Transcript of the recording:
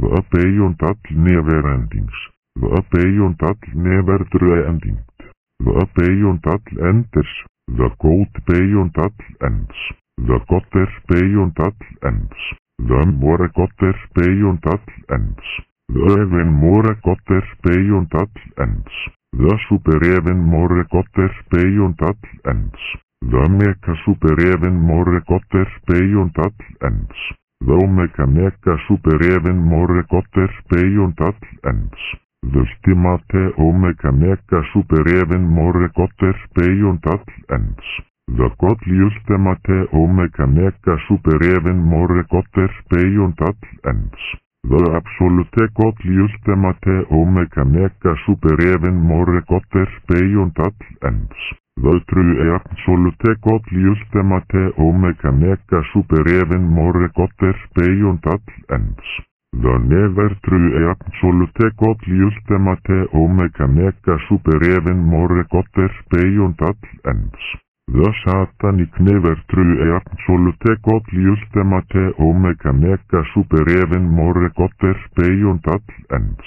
The beyond all never endings. The beyond all never ending. The beyond all enders. The God beyond all ends. The Godder beyond all ends. The more Godder beyond all ends. The even more Godder beyond all ends. The super even more Godder beyond all ends. The mega super even more Godder beyond all ends. The omega mega super even more Godder beyond all ends. The ultimate omega mega super even more Godder beyond all ends. The godly ultimate omega mega super even more Godder beyond all ends. The absolute godly ultimate omega mega super even more Godder beyond all ends. The true absolute godly ultimate omega mega super even more Godder beyond all ends. The never true absolute godly ultimate omega mega super even more Godder beyond all ends. The satanic never true absolute godly ultimate omega mega super even more Godder beyond all ends.